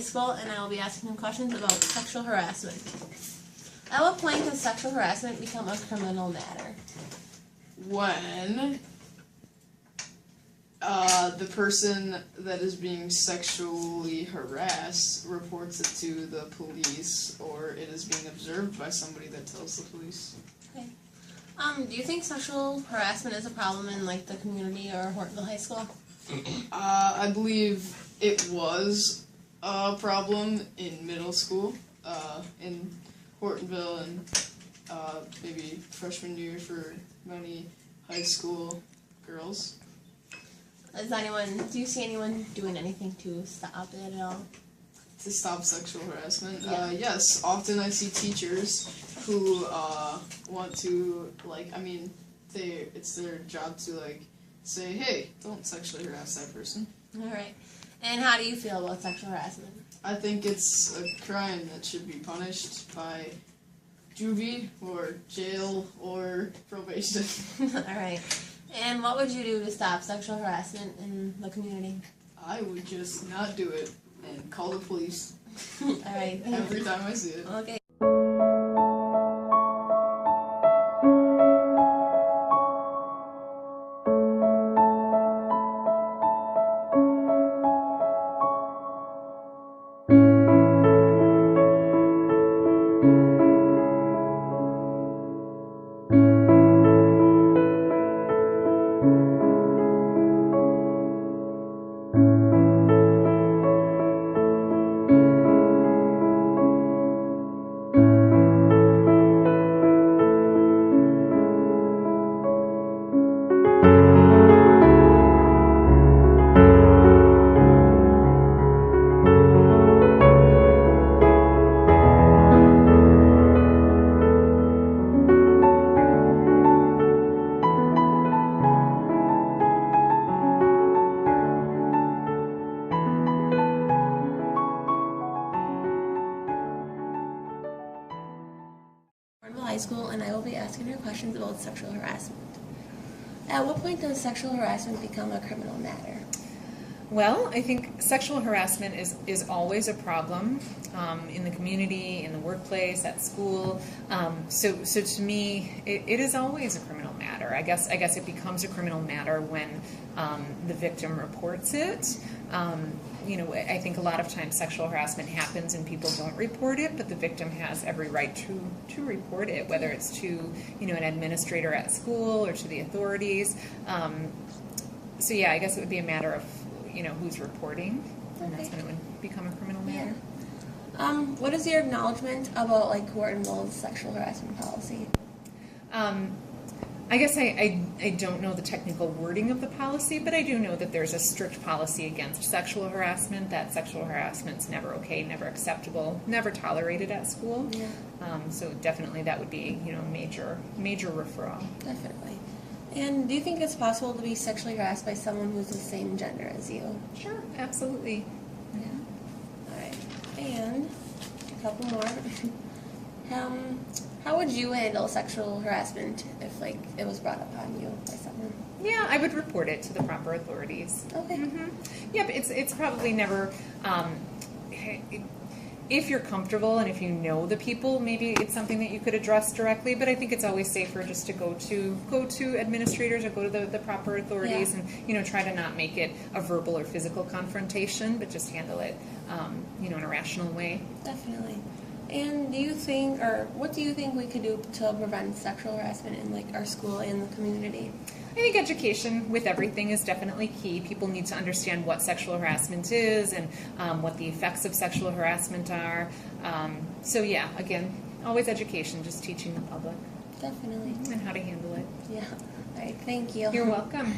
School, and I will be asking him questions about sexual harassment. At what point does sexual harassment become a criminal matter? When the person that is being sexually harassed reports it to the police, or it is being observed by somebody that tells the police. Okay. Do you think sexual harassment is a problem in like the community or Hortonville High School? I believe it was a problem in middle school, in Hortonville, and maybe freshman year for many high school girls. Do you see anyone doing anything to stop it at all? To stop sexual harassment? Yeah. Yes, often I see teachers who want to, it's their job to, say, hey, don't sexually harass that person. Alright. And how do you feel about sexual harassment? I think it's a crime that should be punished by juvie or jail or probation. Alright. And what would you do to stop sexual harassment in the community? I would just not do it and call the police. Alright. Every time I see it. Okay. High School, and I will be asking her questions about sexual harassment. At what point does sexual harassment become a criminal matter? Well, I think sexual harassment is always a problem in the community, in the workplace, at school. So to me, it is always a criminal matter. I guess it becomes a criminal matter when the victim reports it. I think a lot of times sexual harassment happens and people don't report it, but the victim has every right to report it, whether it's to an administrator at school or to the authorities. So yeah, I guess it would be a matter of who's reporting, and that's when it would become a criminal matter. Yeah. What is your acknowledgement about Hortonville's sexual harassment policy? I guess I don't know the technical wording of the policy, but I do know that there's a strict policy against sexual harassment, that sexual harassment's never okay, never acceptable, never tolerated at school. Yeah. So definitely that would be, major referral. Definitely. And do you think it's possible to be sexually harassed by someone who's the same gender as you? Sure, absolutely. Yeah. All right. And a couple more. How would you handle sexual harassment if it was brought upon you by someone? Yeah, I would report it to the proper authorities. Okay. Mm-hmm. Yeah, but it's probably never. If you're comfortable and if you know the people, maybe it's something that you could address directly. But I think it's always safer just to go to administrators or go to the proper authorities, and try to not make it a verbal or physical confrontation, but just handle it in a rational way. Definitely. And what do you think we could do to prevent sexual harassment in our school and the community? I think education with everything is definitely key. People need to understand what sexual harassment is and what the effects of sexual harassment are. So yeah, again, always education, just teaching the public. Definitely. And how to handle it. Yeah. All right. Thank you. You're welcome.